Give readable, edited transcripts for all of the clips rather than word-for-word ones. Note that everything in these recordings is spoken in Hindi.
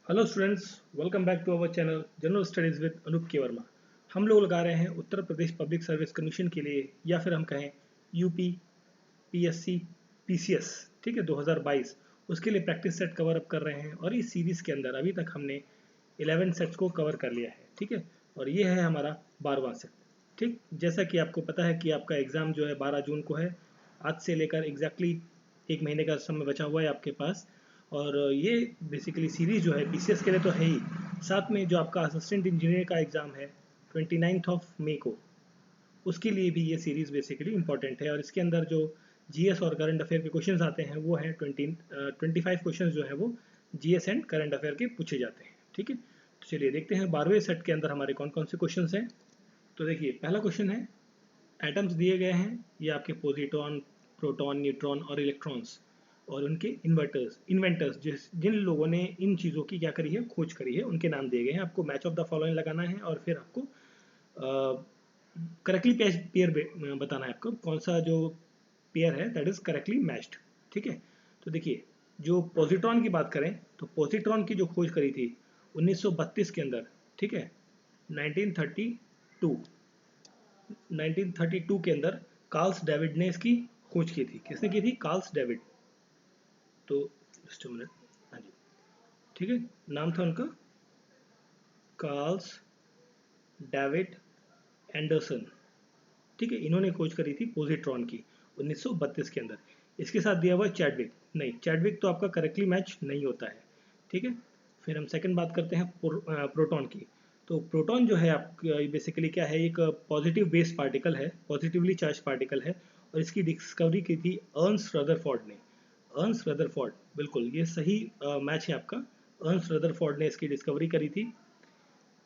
Hello students, welcome back to our channel general studies with Anup K Verma. हम लोग लगा रहे हैं Uttar Pradesh public service commission के लिए, या फिर हम कहें यूपी, पीएससी, पीसीएस, ठीक है, 2022 उसके लिए प्रैक्टिस सेट कवर अप कर रहे हैं। और इस सीरीज़ के अंदर अभी तक हमने 11 सेट्स को कवर कर लिया है, ठीक है। और ये है हमारा 12वां सेट, ठीक। जैसा कि आपको पता है कि आपका एग्ज़ाम जो है 12 जून को है। आज से लेकर एग्जैक्टली एक महीने का समय बचा हुआ है आपके पास। और ये बेसिकली सीरीज जो है पीसीएस के लिए तो है ही, साथ में जो आपका असिस्टेंट इंजीनियर का एग्ज़ाम है 29 मई को, उसके लिए भी ये सीरीज़ बेसिकली इंपॉर्टेंट है। और इसके अंदर जो जीएस और करंट अफेयर के क्वेश्चंस आते हैं वो हैं 25 क्वेश्चंस जो है वो जीएस एंड करंट अफेयर के पूछे जाते हैं, ठीक है। तो चलिए देखते हैं 12वें सेट के अंदर हमारे कौन कौन से क्वेश्चंस हैं। तो देखिए, पहला क्वेश्चन है, एटम्स दिए गए हैं, ये आपके पॉजिट्रॉन, प्रोटॉन, न्यूट्रॉन और इलेक्ट्रॉन्स और उनके इन्वेंटर्स जिन लोगों ने इन चीज़ों की क्या करी है, खोज करी है, उनके नाम दिए गए हैं। आपको मैच ऑफ द फॉलोइंग लगाना है और फिर आपको करेक्टली पेयर बताना है, आपको कौन सा जो पेयर है दैट इज करेक्टली मैच्ड, ठीक है। तो देखिए, जो पॉजिट्रॉन की बात करें तो पॉजिट्रॉन की जो खोज करी थी 1932 के अंदर, ठीक है, 1932 1932 के अंदर कार्ल्स डेविड ने इसकी खोज की थी। किसने की थी? Carl's David. तो जस्ट अ मिनट, हाँ जी, ठीक है, नाम था उनका कार्ल्स डेविड एंडरसन, ठीक है। इन्होंने खोज करी थी पॉजिट्रॉन की 1932 के अंदर। इसके साथ दिया हुआ चैडविक, नहीं चैडविक तो आपका करेक्टली मैच नहीं होता है, ठीक है। फिर हम सेकंड बात करते हैं प्रोटॉन की। तो प्रोटॉन जो है आप बेसिकली क्या है, एक पॉजिटिव बेस पार्टिकल है, पॉजिटिवली चार्ज पार्टिकल है। और इसकी डिस्कवरी की थी अर्न्स्ट रदरफोर्ड ने। अर्न्स्ट रदरफोर्ड, बिल्कुल ये सही मैच है आपका। अर्न्स्ट रदरफोर्ड ने इसकी डिस्कवरी करी थी,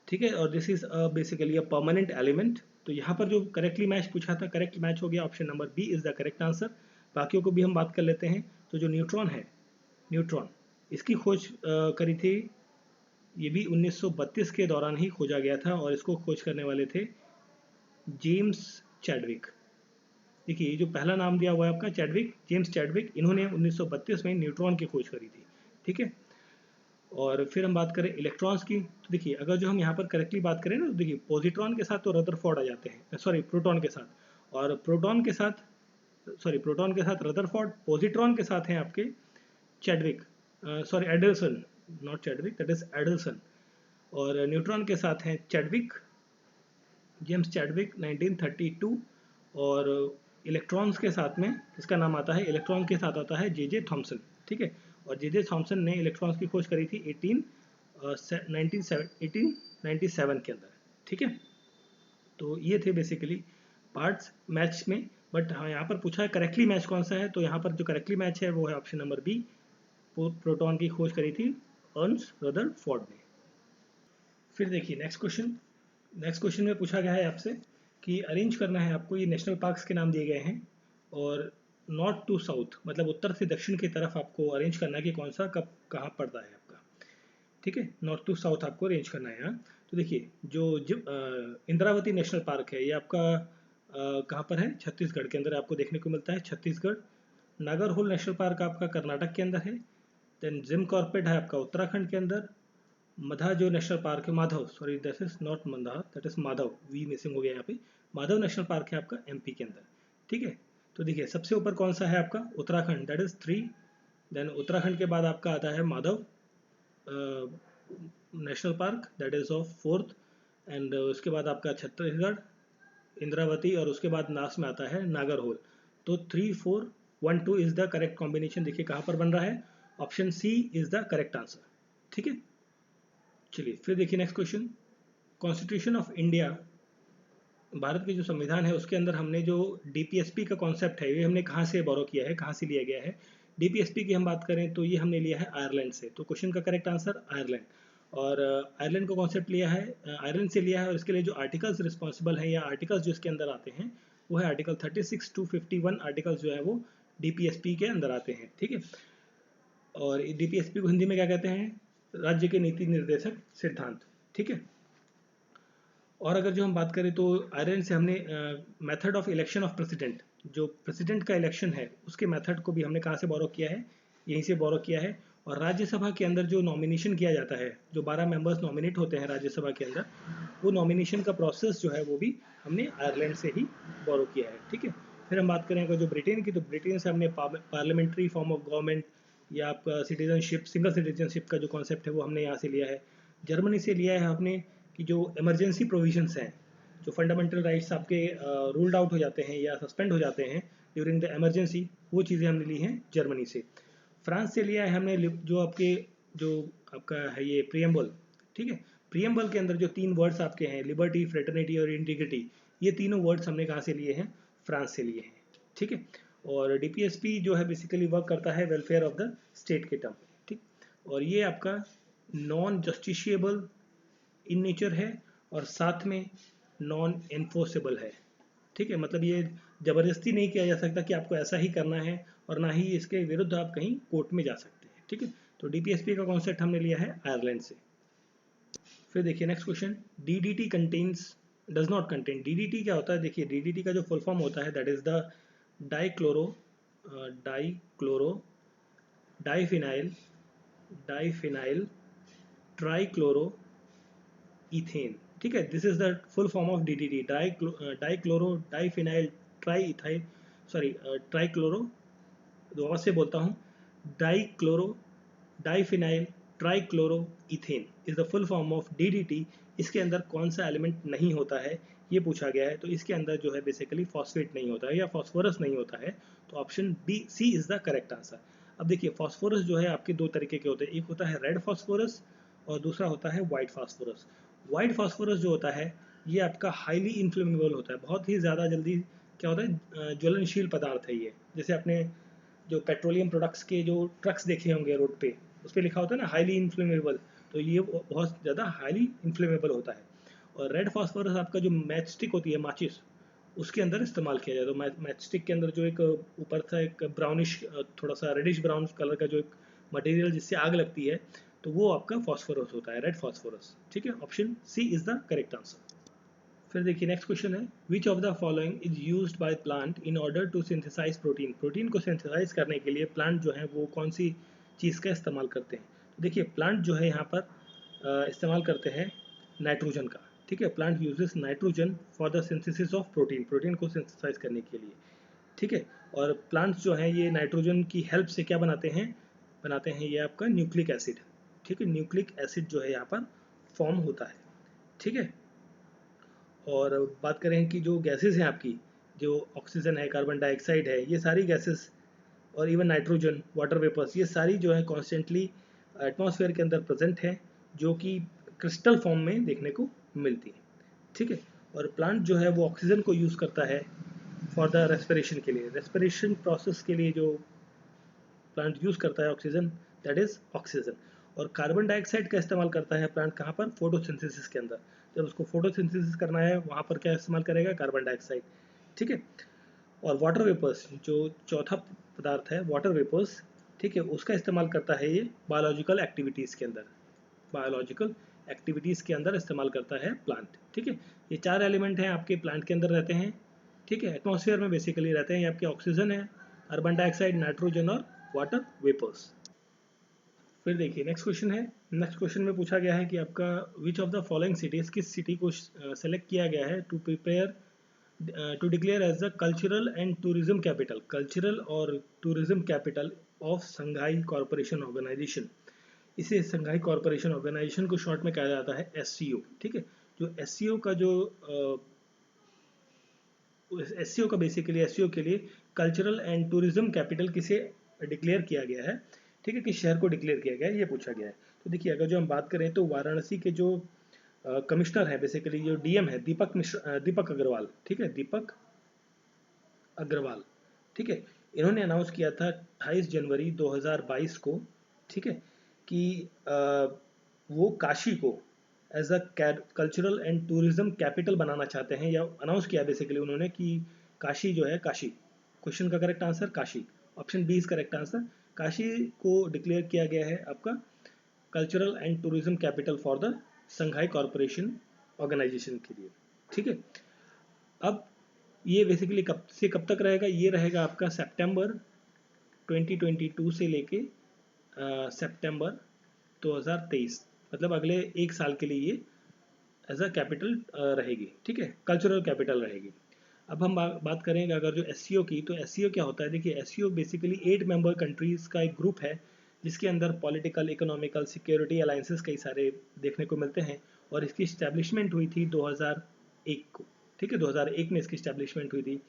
ठीक है। और this is basically a permanent element. तो यहाँ पर जो करेक्टली मैच पूछा था, करेक्ट मैच हो गया, option number B is the correct answer. बाकियों को भी हम बात कर लेते हैं। तो जो न्यूट्रॉन है, न्यूट्रॉन, इसकी खोज करी थी, ये भी 1932 के दौरान ही खोजा गया था। और इसको खोज करने वाले थे जेम्स चैडविक। देखिए, ये जो पहला नाम दिया हुआ है आपका चैडविक, जेम्स चैडविक, इन्होंने 1932 में न्यूट्रॉन की खोज करी थी, ठीक है। और फिर हम बात करें इलेक्ट्रॉन्स की, तो देखिए अगर जो हम यहाँ पर करेक्टली बात करें ना, तो देखिए पॉजिट्रॉन के साथ तो रदरफोर्ड आ जाते हैं, सॉरी प्रोटॉन के साथ, और प्रोटॉन के साथ रदरफोर्ड, पॉजिट्रॉन के साथ हैं आपके Chadwick, sorry एडल्सन, not Chadwick, that is एडल्सन। और न्यूट्रॉन के साथ हैं चैडविक, जेम्स चैडविक 1932। और इलेक्ट्रॉन्स के साथ में इसका नाम आता है, इलेक्ट्रॉन के साथ आता है जे जे थॉम्सन, ठीक है। और जे जे थॉम्सन ने इलेक्ट्रॉन्स की खोज करी थी 1897 के अंदर, ठीक है। तो ये थे बेसिकली पार्ट्स मैच में। बट हाँ, यहाँ पर पूछा है करेक्टली मैच कौन सा है, तो यहाँ पर जो करेक्टली मैच है वो है ऑप्शन नंबर बी, प्रोटॉन की खोज करी थी अर्न्स्ट रदरफोर्ड ने। फिर देखिए नेक्स्ट क्वेश्चन में पूछा गया है आपसे कि अरेंज करना है आपको, ये नेशनल पार्क्स के नाम दिए गए हैं और नॉर्थ टू साउथ, मतलब उत्तर से दक्षिण की तरफ आपको अरेंज करना है कि कौन सा कब कहाँ पड़ता है आपका, ठीक है। नॉर्थ टू साउथ आपको अरेंज करना है यहाँ। तो देखिए, जो इंद्रावती नेशनल पार्क है, ये आपका कहाँ पर है? छत्तीसगढ़ के अंदर आपको देखने को मिलता है, छत्तीसगढ़। नागरहोल नेशनल पार्क आपका कर्नाटक के अंदर है। देन जिम कॉर्बेट है आपका उत्तराखंड के अंदर। मधा जो नेशनल पार्क है, Madhav, sorry this is not Manda, that is Madhav, we missing हो गया यहाँ पे। माधव नेशनल पार्क है आपका एमपी के अंदर, ठीक है। तो देखिए, सबसे ऊपर कौन सा है आपका? Uttarakhand, that is 3। Then Uttarakhand के बाद आपका आता है Madhav national park, that is of 4th। And उसके बाद आपका छत्तीसगढ़, इंद्रावती, और उसके बाद लास्ट में आता है नागरहोल। तो 3, 4, 1, 2 इज द करेक्ट कॉम्बिनेशन। देखिए कहाँ पर बन रहा है, option C is the correct answer, ठीक है। चलिए फिर देखिए next question, constitution of India, Bharat के जो संविधान है उसके अंदर हमने जो डीपीएसपी का कॉन्सेप्ट है, ये हमने कहाँ से बोरो किया है, कहाँ से लिया गया है? डीपीएसपी की हम बात करें तो ये हमने लिया है आयरलैंड से। तो क्वेश्चन का करेक्ट आंसर आयरलैंड। और आयरलैंड को कॉन्सेप्ट लिया है, आयरलैंड से लिया है। और इसके लिए जो आर्टिकल्स रिस्पॉन्सिबल है या आर्टिकल्स जो इसके अंदर आते हैं वो है आर्टिकल 36 to 51 आर्टिकल्स जो है वो डीपीएसपी के अंदर आते हैं, ठीक है। और डीपीएसपी को हिंदी में क्या कहते हैं? राज्य के नीति निर्देशक सिद्धांत, ठीक है। और अगर जो हम बात करें तो आयरलैंड से हमने method of election of president, जो प्रेसिडेंट का इलेक्शन है उसके मेथड को भी हमने कहाँ से बोरो किया है? यहीं से बोरो किया है। और राज्यसभा के अंदर जो नॉमिनेशन किया जाता है, जो 12 मेंबर्स नॉमिनेट होते हैं राज्यसभा के अंदर, वो नॉमिनेशन का प्रोसेस जो है वो भी हमने आयरलैंड से ही बोरो किया है। ठीक है, फिर हम बात करें अगर जो ब्रिटेन की, तो ब्रिटेन से हमने पार्लियामेंट्री फॉर्म ऑफ गवर्नमेंट या आपका सिटीजनशिप, सिंगल सिटीजनशिप का जो कॉन्सेप्ट है वो हमने यहाँ से लिया है। जर्मनी से लिया है हमने कि जो इमरजेंसी प्रोविजंस हैं, जो फंडामेंटल राइट्स आपके रूल्ड आउट हो जाते हैं या सस्पेंड हो जाते हैं ड्यूरिंग द इमरजेंसी, वो चीज़ें हमने ली हैं जर्मनी से। फ्रांस से लिया है हमने जो आपके, जो आपका है ये प्रियम्बल। ठीक है, प्रियम्बल के अंदर जो 3 वर्ड्स आपके हैं, लिबर्टी, फ्रेटर्निटी और इंटीग्रिटी, ये तीनों वर्ड्स हमने कहाँ से लिए हैं? फ्रांस से लिए हैं। ठीक है, और डीपीएसपी जो है बेसिकली वर्क करता है वेलफेयर ऑफ द स्टेट के टर्म। ठीक, और ये आपका नॉन जस्टिशिएबल इन नेचर है और साथ में नॉन एनफोर्सेबल है। ठीक है, मतलब ये ज़बरदस्ती नहीं किया जा सकता कि आपको ऐसा ही करना है, और ना ही इसके विरुद्ध आप कहीं कोर्ट में जा सकते हैं। ठीक है, तो डीपीएसपी का कॉन्सेप्ट हमने लिया है आयरलैंड से। फिर देखिए next question, DDT contains, does not contain. DDT क्या होता है? देखिए डीडीटी का जो फुल फॉर्म होता है that is the dichloro dichloro diphenyl diphenyl trichloro ethane. ठीक है, this is the full form of DDT, dichloro diphenyl try ethyl, sorry trichloro, दोबारा से बोलता हूँ, dichloro diphenyl trichloro ethane is the full form of DDT. इसके अंदर कौन सा एलिमेंट नहीं होता है ये पूछा गया है, तो इसके अंदर जो है बेसिकली फॉस्फेट नहीं होता है या फॉस्फोरस नहीं होता है, तो option B C is the correct answer. अब देखिए फॉस्फोरस जो है आपके दो तरीके के होते हैं, एक होता है रेड फॉस्फोरस और दूसरा होता है वाइट फॉस्फोरस। वाइट फॉस्फोरस जो होता है ये आपका हाईली इन्फ्लेमेबल होता है, बहुत ही ज़्यादा जल्दी क्या होता है, ज्वलनशील पदार्थ है ये। जैसे आपने जो पेट्रोलियम प्रोडक्ट्स के जो ट्रक्स देखे होंगे रोड पे, उस पर लिखा होता है ना हाईली इन्फ्लेमेबल, तो ये बहुत ज़्यादा हाईली इन्फ्लेमेबल होता है। और रेड फॉस्फोरस आपका जो मैच स्टिक होती है, माचिस, उसके अंदर इस्तेमाल किया जाए, तो मैच स्टिक के अंदर जो एक ऊपर था एक ब्राउनिश, थोड़ा सा रेडिश ब्राउन कलर का जो एक मटेरियल जिससे आग लगती है, तो वो आपका फॉस्फोरस होता है, रेड फॉस्फोरस। ठीक है, option C is the correct answer. फिर देखिए नेक्स्ट क्वेश्चन है, which of the following is used by plant in order to synthesise protein. Protein को सिंथेसाइज करने के लिए प्लांट जो है वो कौन सी चीज़ का इस्तेमाल करते हैं? तो देखिए प्लांट जो है यहाँ पर इस्तेमाल करते हैं नाइट्रोजन का। ठीक है, plant uses nitrogen for the synthesis of protein, protein को सिंथेसाइज करने के लिए। ठीक है, और प्लांट्स जो हैं ये नाइट्रोजन की हेल्प से क्या बनाते हैं ये आपका न्यूक्लिक एसिड। ठीक है, न्यूक्लिक एसिड जो है यहाँ पर फॉर्म होता है। ठीक है, और बात करें कि जो गैसेस हैं आपकी, जो ऑक्सीजन है, कार्बन डाइऑक्साइड है, ये सारी गैसेस और इवन नाइट्रोजन, वाटर वेपर्स, ये सारी जो है कॉन्स्टेंटली एटमॉस्फेयर के अंदर प्रेजेंट है, जो कि क्रिस्टल फॉर्म में देखने को मिलती है। ठीक है, और प्लांट जो है वो ऑक्सीजन को यूज़ करता है फॉर द रेस्पिरेशन के लिए, रेस्पिरेशन प्रोसेस के लिए जो प्लांट यूज़ करता है ऑक्सीजन, दैट इज ऑक्सीजन। और कार्बन डाइऑक्साइड का इस्तेमाल करता है प्लांट कहाँ पर? फोटोसिंथेसिस के अंदर। जब उसको फोटोसिंथेसिस करना है वहाँ पर क्या इस्तेमाल करेगा? Carbon dioxide. ठीक है, और वाटर वेपर्स जो चौथा पदार्थ है, वाटर वेपर्स, ठीक है, उसका इस्तेमाल करता है ये बायोलॉजिकल एक्टिविटीज़ के अंदर, बायोलॉजिकल एक्टिविटीज़ के अंदर इस्तेमाल करता है प्लांट। ठीक है, ये 4 एलिमेंट हैं आपके प्लांट के अंदर रहते हैं। ठीक है, एटमॉस्फेयर में बेसिकली रहते हैं, ये आपके ऑक्सीजन है, कार्बन डाइऑक्साइड, नाइट्रोजन और वाटर वेपर्स। फिर देखिए नेक्स्ट क्वेश्चन है, नेक्स्ट क्वेश्चन में पूछा गया है कि आपका which of the following cities, किस सिटी को सेलेक्ट किया गया है to prepare to declare as the cultural and tourism capital, cultural और tourism capital of Shanghai corporation organisation. इसे संघाई कॉरपोरेशन ऑर्गेनाइजेशन को शॉर्ट में कहा जाता है SCO। ठीक है, जो SCO का जो SCO का बेसिकली SCO के लिए कल्चरल एंड टूरिज्म कैपिटल किसे डिक्लेयर किया गया है? ठीक है, किस शहर को डिक्लेयर किया गया है ये पूछा गया है। तो देखिए अगर जो हम बात करें तो वाराणसी के जो कमिश्नर है, बेसिकली जो DM है, दीपक अग्रवाल। ठीक है, दीपक अग्रवाल। ठीक है, इन्होंने अनाउंस किया था 28 जनवरी 2022 को, ठीक है, कि वो काशी को as a cultural and tourism capital बनाना चाहते हैं, या अनाउंस किया बेसिकली उन्होंने कि काशी जो है, काशी, क्वेश्चन का correct answer Kashi, option B is correct answer. Kashi को डिक्लेयर किया गया है आपका cultural and tourism capital for the Shanghai corporation organisation के लिए। ठीक है, अब ये बेसिकली कब से कब तक रहेगा? ये रहेगा आपका सितंबर 2022 से लेके सितंबर 2023, मतलब अगले एक साल के लिए ये एज अ कैपिटल रहेगी, ठीक है, कल्चरल कैपिटल रहेगी। अब हम बात करेंगे अगर जो एस की, तो एस क्या होता है, देखिए एस बेसिकली 8 मेंबर कंट्रीज़ का एक ग्रुप है जिसके अंदर पॉलिटिकल, इकोनॉमिकल, सिक्योरिटी अलायंसेस कई सारे देखने को मिलते हैं, और इसकी स्टैब्लिशमेंट हुई थी 2001 को, ठीक है, 2001 में इसकी स्टैब्लिशमेंट हुई थी।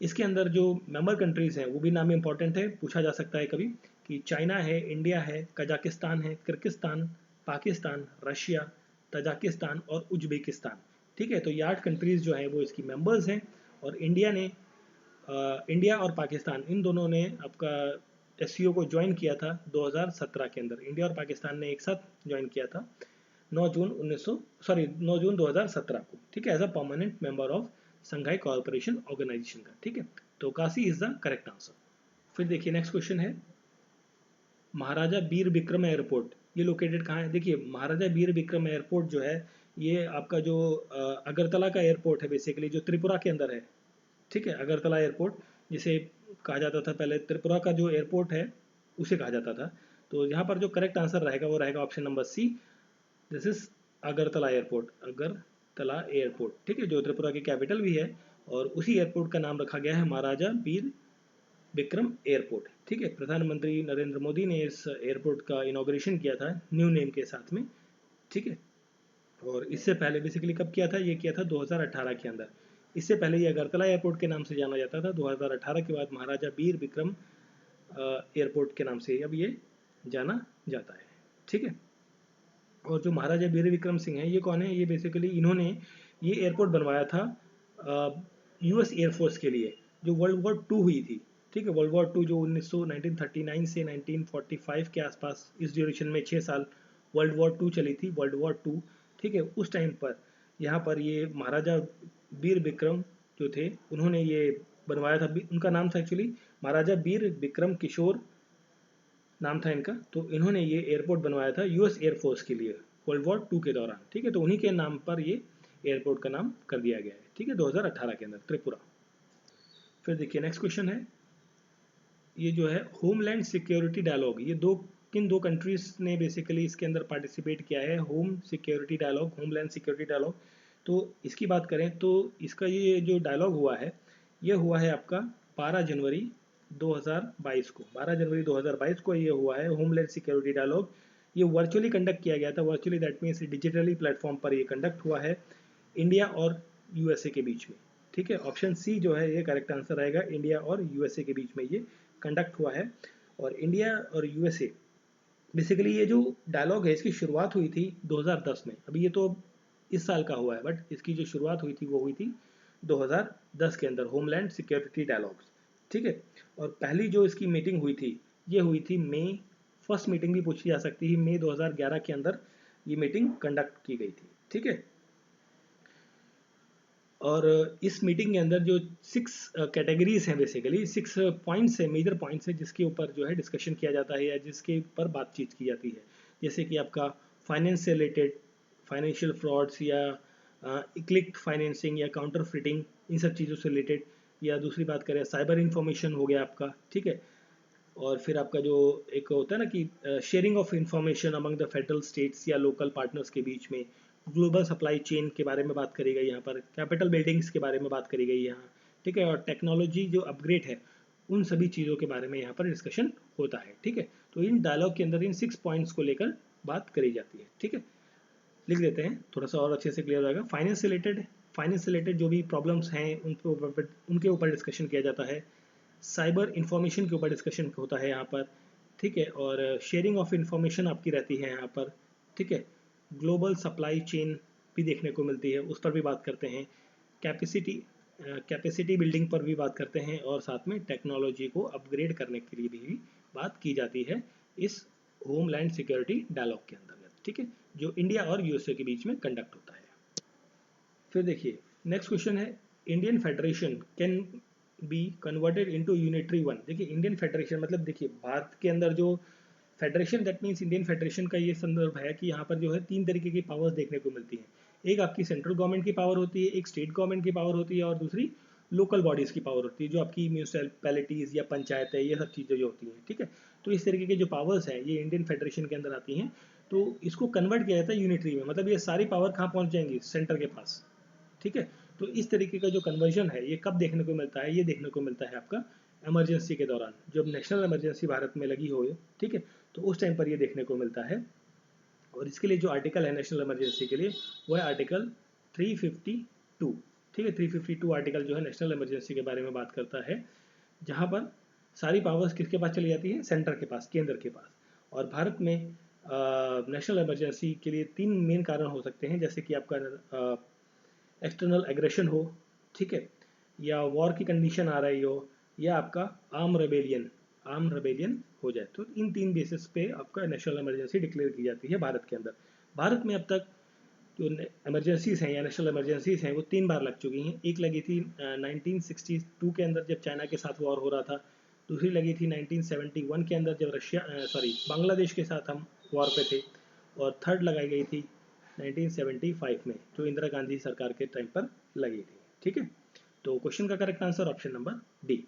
इसके अंदर जो मेंबर कंट्रीज़ हैं वो भी नाम इंपॉर्टेंट है, पूछा जा सकता है कभी, कि चाइना है, इंडिया है, कजाकिस्तान है, किर्गिस्तान, पाकिस्तान, रशिया, तजाकिस्तान और उज्बेकिस्तान, ठीक है। तो ये 8 कंट्रीज़ जो हैं वो इसकी मेंबर्स हैं, और इंडिया और पाकिस्तान इन दोनों ने आपका एस को ज्वाइन किया था 2017 के अंदर। इंडिया और पाकिस्तान ने एक साथ ज्वाइन किया था 9 जून 2017 को, ठीक है, as a permanent member of Shanghai corporation organisation का, ठीक है। तो Kashi is the correct answer. फिर देखिए नेक्स्ट क्वेश्चन है, महाराजा बीर विक्रम एयरपोर्ट ये लोकेटेड कहाँ है? देखिए महाराजा बीर विक्रम एयरपोर्ट जो है ये आपका जो अगरतला का एयरपोर्ट है, बेसिकली जो त्रिपुरा के अंदर है, ठीक है, अगरतला एयरपोर्ट जिसे कहा जाता था पहले, त्रिपुरा का जो एयरपोर्ट है उसे कहा जाता था। तो यहाँ पर जो करेक्ट आंसर रहेगा वो रहेगा option number C, this is Agartala airport, Agartala airport, ठीक है, जो त्रिपुरा की कैपिटल भी है, और उसी एयरपोर्ट का नाम रखा गया है महाराजा बीर विक्रम एयरपोर्ट, ठीक है। प्रधानमंत्री नरेंद्र मोदी ने इस एयरपोर्ट का इनॉग्रेशन किया था न्यू नेम के साथ में, ठीक है। और इससे पहले बेसिकली कब किया था? ये किया था 2018 के अंदर। इससे पहले ये अगरतला एयरपोर्ट के नाम से जाना जाता था, 2018 के बाद महाराजा बीर विक्रम एयरपोर्ट के नाम से अब ये जाना जाता है, ठीक है। और जो महाराजा बीर विक्रम सिंह हैं ये कौन है? ये बेसिकली इन्होंने ये एयरपोर्ट बनवाया था यूएस एयरफोर्स के लिए, जो वर्ल्ड वॉर 2 हुई थी, ठीक है। वर्ल्ड वॉर 2 जो 1939 से 1945 के आसपास, इस ड्यूरेशन में 6 साल वर्ल्ड वॉर 2 चली थी, वर्ल्ड वॉर 2, ठीक है। उस टाइम पर यहाँ पर ये महाराजा बीर विक्रम जो थे उन्होंने ये बनवाया था, उनका नाम था एक्चुअली महाराजा बीर विक्रम किशोर नाम था इनका। तो इन्होंने ये एयरपोर्ट बनवाया था यूएस एयरफोर्स के लिए वर्ल्ड वॉर 2 के दौरान, ठीक है। तो उन्हीं के नाम पर ये एयरपोर्ट का नाम कर दिया गया है, ठीक है, 2018 के अंदर, त्रिपुरा। फिर देखिए नेक्स्ट क्वेश्चन है, ये जो है होमलैंड सिक्योरिटी डायलॉग, ये किन दो कंट्रीज ने बेसिकली इसके अंदर पार्टिसिपेट किया है? Home security dialogue, homeland security dialogue. तो इसकी बात करें तो इसका ये जो डायलॉग हुआ है ये हुआ है आपका 12 जनवरी 2022 को, 12 जनवरी 2022 को ये हुआ है होमलैंड सिक्योरिटी डायलॉग। ये वर्चुअली कंडक्ट किया गया था, virtually that means digitally platform पर ये कंडक्ट हुआ है इंडिया और यूएसए के बीच में, ठीक है। ऑप्शन सी जो है ये करेक्ट आंसर रहेगा, इंडिया और यूएसए के बीच में ये कंडक्ट हुआ है। और इंडिया और यूएसए बेसिकली ये जो डायलॉग है इसकी शुरुआत हुई थी 2010 में, अभी ये तो इस साल का हुआ है, बट इसकी जो शुरुआत हुई थी वो हुई थी 2010 के अंदर, होमलैंड सिक्योरिटी डायलॉग्स, ठीक है। और पहली जो इसकी मीटिंग हुई थी ये हुई थी मई, फर्स्ट मीटिंग भी पूछी जा सकती है, मई 2011 के अंदर ये मीटिंग कंडक्ट की गई थी, ठीक है। और इस मीटिंग के अंदर जो 6 कैटेगरीज हैं, बेसिकली 6 पॉइंट्स है, मेजर पॉइंट्स है जिसके ऊपर जो है डिस्कशन किया जाता है या जिसके ऊपर बातचीत की जाती है, जैसे कि आपका फाइनेंस से रिलेटेड, फाइनेंशियल फ्रॉड्स या इक्लिक फाइनेंसिंग या काउंटर फिटिंग, इन सब चीज़ों से रिलेटेड। या दूसरी बात करें साइबर इंफॉर्मेशन हो गया आपका, ठीक है। और फिर आपका जो एक होता है ना कि sharing of information among the federal states या लोकल पार्टनर्स के बीच में, ग्लोबल सप्लाई चेन के बारे में बात करी गई यहाँ पर, कैपिटल बिल्डिंग्स के बारे में बात करी गई यहाँ, ठीक है। और टेक्नोलॉजी जो अपग्रेड है उन सभी चीज़ों के बारे में यहाँ पर डिस्कशन होता है, ठीक है। तो इन डायलॉग के अंदर इन 6 पॉइंट्स को लेकर बात करी जाती है, ठीक है। लिख देते हैं थोड़ा सा और अच्छे से क्लियर हो जाएगा। फाइनेंस से रिलेटेड जो भी प्रॉब्लम्स हैं उनके ऊपर डिस्कशन किया जाता है, साइबर इंफॉर्मेशन के ऊपर डिस्कशन होता है यहाँ पर, ठीक है। और शेयरिंग ऑफ इंफॉर्मेशन आपकी रहती है यहाँ पर, ठीक है। ग्लोबल सप्लाई चेन भी देखने को मिलती है, उस पर भी बात करते हैं, कैपेसिटी बिल्डिंग पर भी बात करते हैं, और साथ में टेक्नोलॉजी को अपग्रेड करने के लिए भी बात की जाती है इस होमलैंड सिक्योरिटी डायलॉग के अंतर्गत, ठीक है, जो इंडिया और यूएसए के बीच में कंडक्ट होता है। फिर देखिए नेक्स्ट क्वेश्चन है, Indian federation can be converted into unitary one. देखिए इंडियन फेडरेशन मतलब देखिए भारत के अंदर जो federation, that means Indian federation का ये संदर्भ है कि यहाँ पर जो है 3 तरीके की पावर्स देखने को मिलती हैं। एक आपकी सेंट्रल गवर्नमेंट की पावर होती है, एक स्टेट गवर्नमेंट की पावर होती है, और दूसरी लोकल बॉडीज़ की पावर होती है, जो आपकी म्यूनसिपैलिटीज़ या पंचायत है, ये सब चीज़ें जो होती हैं, ठीक है। तो तो इस तरीके के जो पावर्स हैं ये इंडियन फेडरेशन के अंदर आती हैं, तो इसको कन्वर्ट किया जाता है यूनिटरी में, मतलब ये सारी पावर कहाँ पहुँच जाएंगी, सेंटर के पास, ठीक है। तो इस तरीके का जो कन्वर्जन है ये कब देखने को मिलता है, ये देखने को मिलता है आपका इमरजेंसी के दौरान, जब नेशनल इमरजेंसी भारत में लगी हो, ठीक है, तो उस टाइम पर ये देखने को मिलता है। और इसके लिए जो आर्टिकल है नेशनल इमरजेंसी के लिए वो है आर्टिकल 352, ठीक है। 352 आर्टिकल जो है नेशनल इमरजेंसी के बारे में बात करता है, जहाँ पर सारी पावर्स किसके पास चली जाती है, सेंटर के पास, केंद्र के पास। और भारत में नेशनल इमरजेंसी के लिए 3 मेन कारण हो सकते हैं, जैसे कि आपका एक्सटर्नल एग्रेशन हो, ठीक है, या वॉर की कंडीशन आ रही हो, या आपका आर्म रेबेलियन हो जाए, तो इन 3 बेसिस पे आपका नेशनल इमरजेंसी डिक्लेयर की जाती है भारत के अंदर। भारत में अब तक जो इमरजेंसीज हैं या नेशनल इमरजेंसीज हैं वो 3 बार लग चुकी हैं। एक लगी थी 1962 के अंदर जब चाइना के साथ वॉर हो रहा था, दूसरी लगी थी 1971 के अंदर जब बांग्लादेश के साथ हम वॉर पे थे, और थर्ड लगाई गई थी 1975 में जो इंदिरा गांधी सरकार के टाइम पर लगी थी, ठीक है। तो क्वेश्चन का correct answer option number D.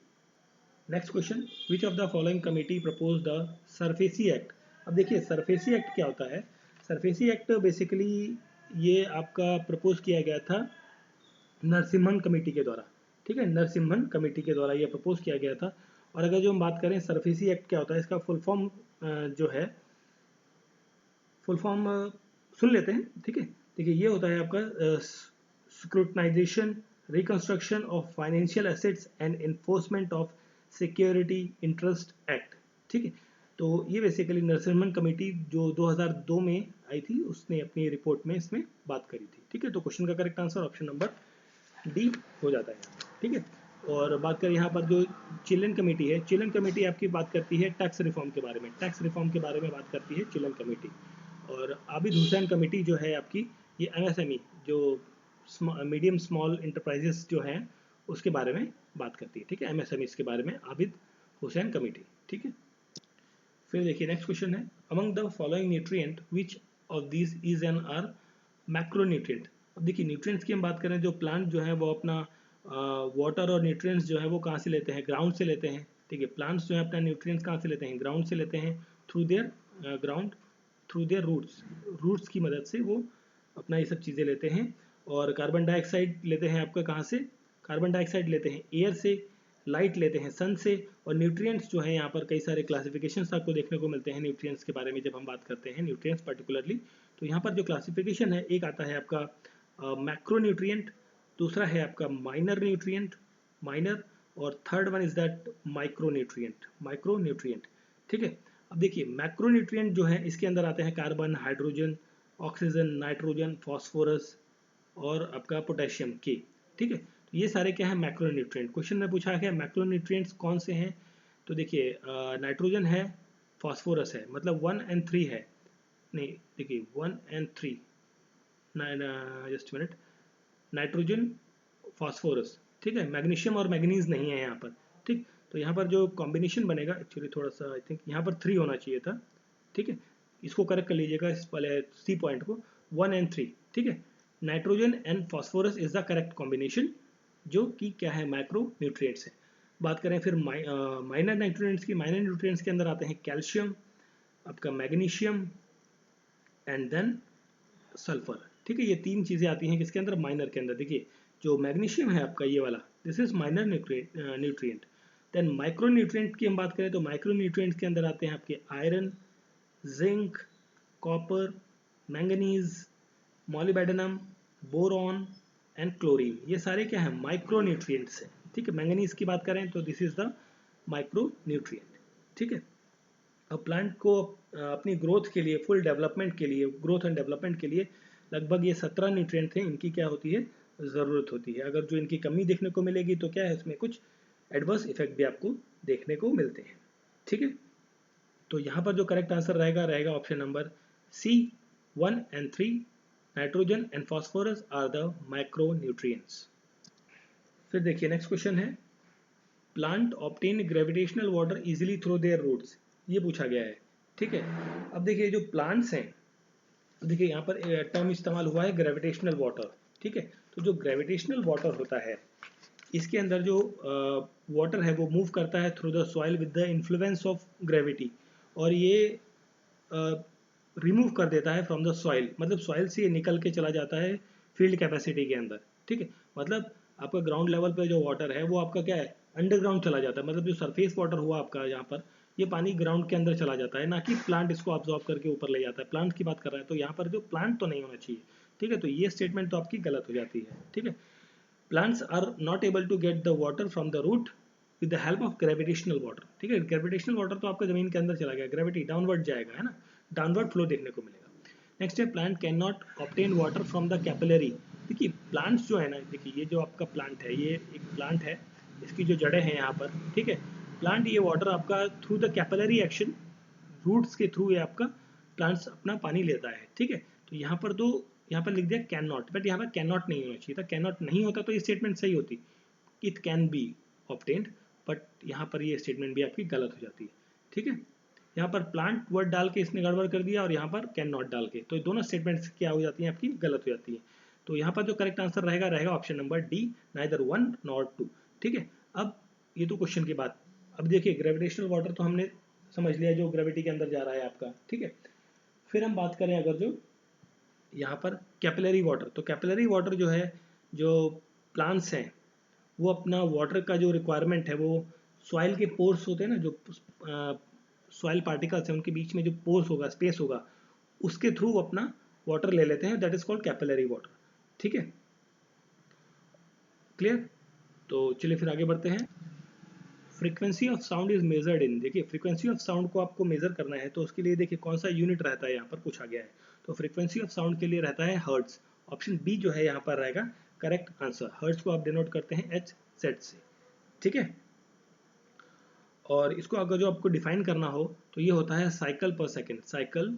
Next question, which of the following committee propose the SARFAESI act. अब देखिए सरफेसी एक्ट क्या होता है। सरफेसी एक्ट बेसिकली ये आपका प्रपोज किया गया था नरसिम्हन कमेटी के द्वारा, ठीक है, नरसिम्हन कमेटी के द्वारा ये प्रपोज किया गया था। और अगर जो हम बात करें सरफेसी एक्ट क्या होता है, इसका फुल फॉर्म जो है, फुल फॉर्म सुन लेते हैं, ठीक है। देखिए ये होता है आपका scrutinisation reconstruction of financial assets and enforcement of security interest act, ठीक है। तो ये बेसिकली नरसिम्हन कमेटी जो 2002 में आई थी उसने अपनी रिपोर्ट में इसमें बात करी थी, ठीक है। तो क्वेश्चन का correct answer option number D हो जाता है, ठीक है। और बात करें यहाँ पर जो चिल्ड्रन कमेटी है, चिल्ड्रन कमेटी आपकी बात करती है टैक्स रिफॉर्म के बारे में, टैक्स रिफॉर्म के बारे में बात करती है चिल्ड्रन कमेटी। और आबिद हुसैन कमेटी जो है आपकी ये एमएसएमई जो मीडियम स्मॉल इंटरप्राइजेस जो हैं उसके बारे में बात करती है, ठीक है, एमएसएमई के बारे में आबिद हुसैन कमेटी, ठीक है। फिर देखिए नेक्स्ट क्वेश्चन है, among the following nutrient which of this is an are macronutrient. अब देखिए न्यूट्रिएंट्स की हम बात करें, जो प्लांट जो है वो अपना वाटर और न्यूट्रिएंट्स जो है वो कहाँ से लेते हैं, ग्राउंड से लेते हैं, ठीक है। प्लांट्स जो है अपना न्यूट्रिएंट्स कहाँ से लेते हैं, ग्राउंड से लेते हैं, through their ground, through their roots की मदद से वो अपना ये सब चीज़ें लेते हैं। और कार्बन डाइऑक्साइड लेते हैं आपका कहाँ से, कार्बन डाइऑक्साइड लेते हैं एयर से, लाइट लेते हैं सन से। और न्यूट्रिएंट्स जो है यहाँ पर कई सारे क्लासिफिकेशंस आपको देखने को मिलते हैं न्यूट्रिएंट्स के बारे में जब हम बात करते हैं न्यूट्रिएंट्स पर्टिकुलरली। तो यहाँ पर जो क्लासिफिकेशन है, एक आता है आपका मैक्रोन्यूट्रिएंट, दूसरा है आपका माइनर न्यूट्रिएंट, माइनर, और third one is that micronutrient, ठीक है। अब देखिए मैक्रोन्यूट्रिएंट जो है इसके अंदर आते हैं carbon, hydrogen, oxygen, nitrogen, phosphorus और आपका पोटेशियम के, ठीक है। तो ये सारे क्या है मैक्रोन्यूट्रिएंट। क्वेश्चन में पूछा गया मैक्रोन्यूट्रिएंट्स कौन से हैं, तो देखिए नाइट्रोजन है, फास्फोरस है, मतलब 1 and 3 है, नहीं देखिए 1 and 3, just minute, nitrogen, phosphorus, ठीक है, मैग्नीशियम और मैग्नीज नहीं है यहाँ पर, ठीक। तो यहाँ पर जो कॉम्बिनेशन बनेगा एक्चुअली थोड़ा सा आई थिंक यहाँ पर 3 होना चाहिए था, ठीक है, इसको करेक्ट कर लीजिएगा इस पहले सी पॉइंट को, 1 and 3, ठीक है। Nitrogen and phosphorus is the correct combination जो कि क्या है माइक्रो न्यूट्रिएंट्स है। बात करें फिर माइनर न्यूट्रिएंट्स की, माइनर न्यूट्रिएंट्स के अंदर आते हैं कैल्शियम, आपका मैग्नीशियम एंड देन सल्फर, ठीक है। ये 3 चीज़ें आती हैं किसके अंदर, माइनर के अंदर। देखिए जो मैग्नीशियम है आपका ये वाला, this is minor nutrient. Then micro nutrient की हम बात करें तो माइक्रो न्यूट्रिएंट्स के अंदर आते हैं आपके iron, zinc, copper, manganese, molybdenum, boron and chlorine, ये सारे क्या है माइक्रो न्यूट्रिएंट्स हैं, ठीक है। मैंगनीज की बात करें तो this is the micro nutrient, ठीक है। अब प्लांट को अपनी ग्रोथ के लिए, फुल डेवलपमेंट के लिए, ग्रोथ एंड डेवलपमेंट के लिए लगभग ये 17 न्यूट्रिएंट हैं, इनकी क्या होती है ज़रूरत होती है। अगर जो इनकी कमी देखने को मिलेगी तो क्या है इसमें कुछ एडवर्स इफेक्ट भी आपको देखने को मिलते हैं, ठीक है। तो यहाँ पर जो करेक्ट आंसर रहेगा option number C, 1 and 3, nitrogen and phosphorus are the micronutrients. फिर देखिए नेक्स्ट क्वेश्चन है, plant obtain gravitational water easily through their roots, ये पूछा गया है, ठीक है। अब देखिए जो प्लांट्स हैं, देखिए यहाँ पर टर्म इस्तेमाल हुआ है ग्रेविटेशनल वाटर, ठीक है। तो जो ग्रेविटेशनल वाटर होता है इसके अंदर जो वाटर है वो मूव करता है through the soil with the influence of gravity, और ये रिमूव कर देता है फ्रॉम द सॉइल, मतलब सॉइल से ये निकल के चला जाता है फील्ड कैपेसिटी के अंदर, ठीक है। मतलब आपका ग्राउंड लेवल पे जो वाटर है वो आपका क्या है, अंडरग्राउंड चला जाता है, मतलब जो सरफेस वाटर हुआ आपका यहाँ पर, ये पानी ग्राउंड के अंदर चला जाता है, ना कि प्लांट इसको ऑब्जॉर्व करके ऊपर ले जाता है। प्लांट की बात कर रहा है तो यहाँ पर जो प्लांट तो नहीं होना चाहिए, ठीक है। तो ये स्टेटमेंट तो आपकी गलत हो जाती है, ठीक है। Plants are not able to get the water from the root with the help of gravitational water, ठीक है। ग्रेविटेशनल वाटर तो आपका जमीन के अंदर चला गया, ग्रेविटी डाउनवर्ड जाएगा, है ना, डाउनवर्ड फ्लो देखने को मिलेगा। नेक्स्ट है plant can not obtain water from the capillary. देखिए प्लांट्स जो है ना, देखिए ये जो आपका प्लांट है, ये एक प्लांट है, इसकी जो जड़ें हैं यहाँ पर, ठीक है। प्लांट ये वाटर आपका through the capillary action, roots के थ्रू ये आपका प्लांट्स अपना पानी लेता है, ठीक है। तो यहाँ पर तो यहाँ पर लिख दिया कैन नॉट, बट यहाँ पर कैन नॉट नहीं होना चाहिए था। कैन नॉट नहीं होता तो ये स्टेटमेंट सही होती, it can be obtained, but यहाँ पर ये स्टेटमेंट भी आपकी गलत हो जाती है, ठीक है। यहाँ पर प्लांट वर्ड डाल के इसने गड़बड़ कर दिया और यहाँ पर कैन नॉट डाल के, तो दोनों स्टेटमेंट्स क्या हो जाती हैं आपकी, गलत हो जाती है। तो यहाँ पर जो करेक्ट आंसर रहेगा option number D, neither 1 not 2, ठीक है। अब ये तो क्वेश्चन की बात। अब देखिए ग्रेविटेशनल वाटर तो हमने समझ लिया जो ग्रेविटी के अंदर जा रहा है आपका, ठीक है। फिर हम बात करें अगर जो यहाँ पर कैपिलरी वाटर, तो कैपिलरी वाटर जो है, जो प्लांट्स हैं वो अपना वाटर का जो रिक्वायरमेंट है वो सॉइल के पोर्स होते हैं ना, जो सॉइल पार्टिकल्स हैं उनके बीच में जो पोर्स होगा, स्पेस होगा, उसके थ्रू अपना वाटर ले लेते हैं, that is called capillary water, ठीक है। क्लियर? तो चलिए फिर आगे बढ़ते हैं। Frequency of sound is measured in, देखिए फ्रीक्वेंसी ऑफ साउंड को आपको मेजर करना है तो उसके लिए देखिए कौन सा यूनिट रहता है, यहाँ पर पूछा गया है। तो फ्रीक्वेंसी ऑफ साउंड के लिए रहता है हर्ट्ज, ऑप्शन बी जो है यहाँ पर रहेगा करेक्ट आंसर। हर्ट्ज को आप डिनोट करते हैं एच सेट से, ठीक है। और इसको अगर जो आपको डिफाइन करना हो तो ये होता है साइकिल पर सेकेंड, साइकिल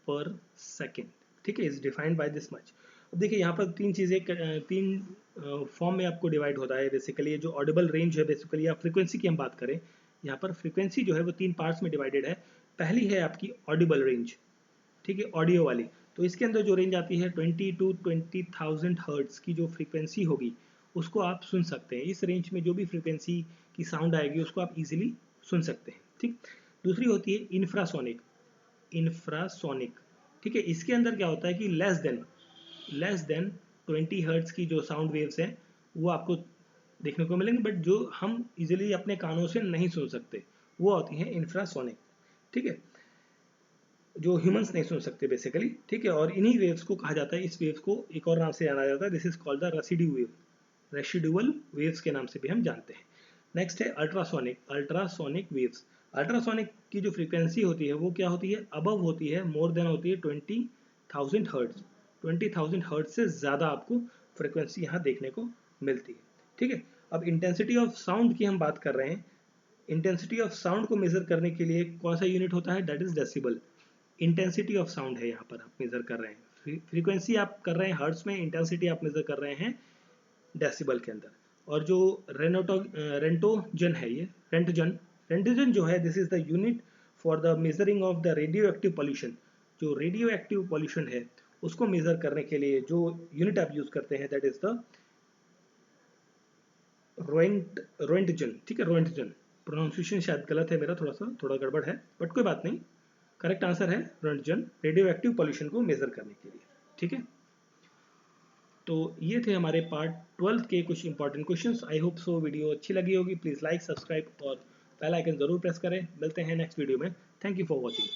पर सेकेंड, ठीक है, is defined by this much. अब देखिए यहाँ पर तीन चीज़ें, तीन फॉर्म में आपको डिवाइड होता है बेसिकली। ये जो ऑडिबल रेंज है बेसिकली, या फ्रीक्वेंसी की हम बात करें, यहाँ पर फ्रीक्वेंसी जो है वो तीन पार्ट्स में डिवाइडेड है। पहली है आपकी ऑडिबल रेंज, ठीक है, ऑडियो वाली। तो इसके अंदर जो रेंज आती है 20 to 20,000 हर्ट्ज की जो फ्रीक्वेंसी होगी उसको आप सुन सकते हैं। इस रेंज में जो भी फ्रीक्वेंसी की साउंड आएगी उसको आप इजीली सुन सकते हैं, ठीक। दूसरी होती है इंफ्रासोनिक, इंफ्रासोनिक, ठीक है। इसके अंदर क्या होता है कि लेस देन 20 हर्ट्ज की जो साउंड वेव्स हैं वो आपको देखने को मिलेंगे, बट जो हम इजीली अपने कानों से नहीं सुन सकते वो होती हैं इंफ्रासोनिक, ठीक है, जो ह्यूमंस नहीं सुन सकते बेसिकली, ठीक है। और इन्हीं वेव्स को कहा जाता है, इस वेव्स को एक और नाम से जाना जाता है, this is called the residue wave, residual waves के नाम से भी हम जानते हैं। नेक्स्ट है अल्ट्रासोनिक, अल्ट्रासोनिक वेव्स। अल्ट्रासोनिक की जो फ्रीक्वेंसी होती है वो क्या होती है, अबव होती है, मोर देन होती है 20,000 हर्ट्ज, 20,000 हर्ट्ज से ज़्यादा आपको फ्रीक्वेंसी यहाँ देखने को मिलती है, ठीक है। अब इंटेंसिटी ऑफ साउंड की हम बात कर रहे हैं। इंटेंसिटी ऑफ साउंड को मेजर करने के लिए कौन सा यूनिट होता है, that is decibel. Intensity of sound है यहाँ पर आप मेजर कर रहे हैं, फ्रीक्वेंसी आप कर रहे हैं हर्ट्ज में, इंटेंसिटी आप मेजर कर रहे हैं डेसिबल के अंदर। और जो रेंटोजन है, ये रेंटोजन जो है, this is the unit for the measuring of the radio active pollution. जो रेडियो एक्टिव पॉल्यूशन है उसको मेजर करने के लिए जो यूनिट आप यूज करते हैं दैट इज द रोएंटजन, ठीक है, रोएंटजन। प्रोनाउंसिएशन शायद गलत है मेरा, थोड़ा गड़बड़ है, बट कोई बात नहीं, करेक्ट आंसर है रोएंटजन, रेडियो एक्टिव पॉल्यूशन को मेजर करने के लिए, ठीक है। तो ये थे हमारे पार्ट 12 के कुछ important questions. I hope so video अच्छी लगी होगी। प्लीज़ लाइक, सब्सक्राइब और बेल आइकन ज़रूर प्रेस करें। मिलते हैं नेक्स्ट वीडियो में। Thank you for watching.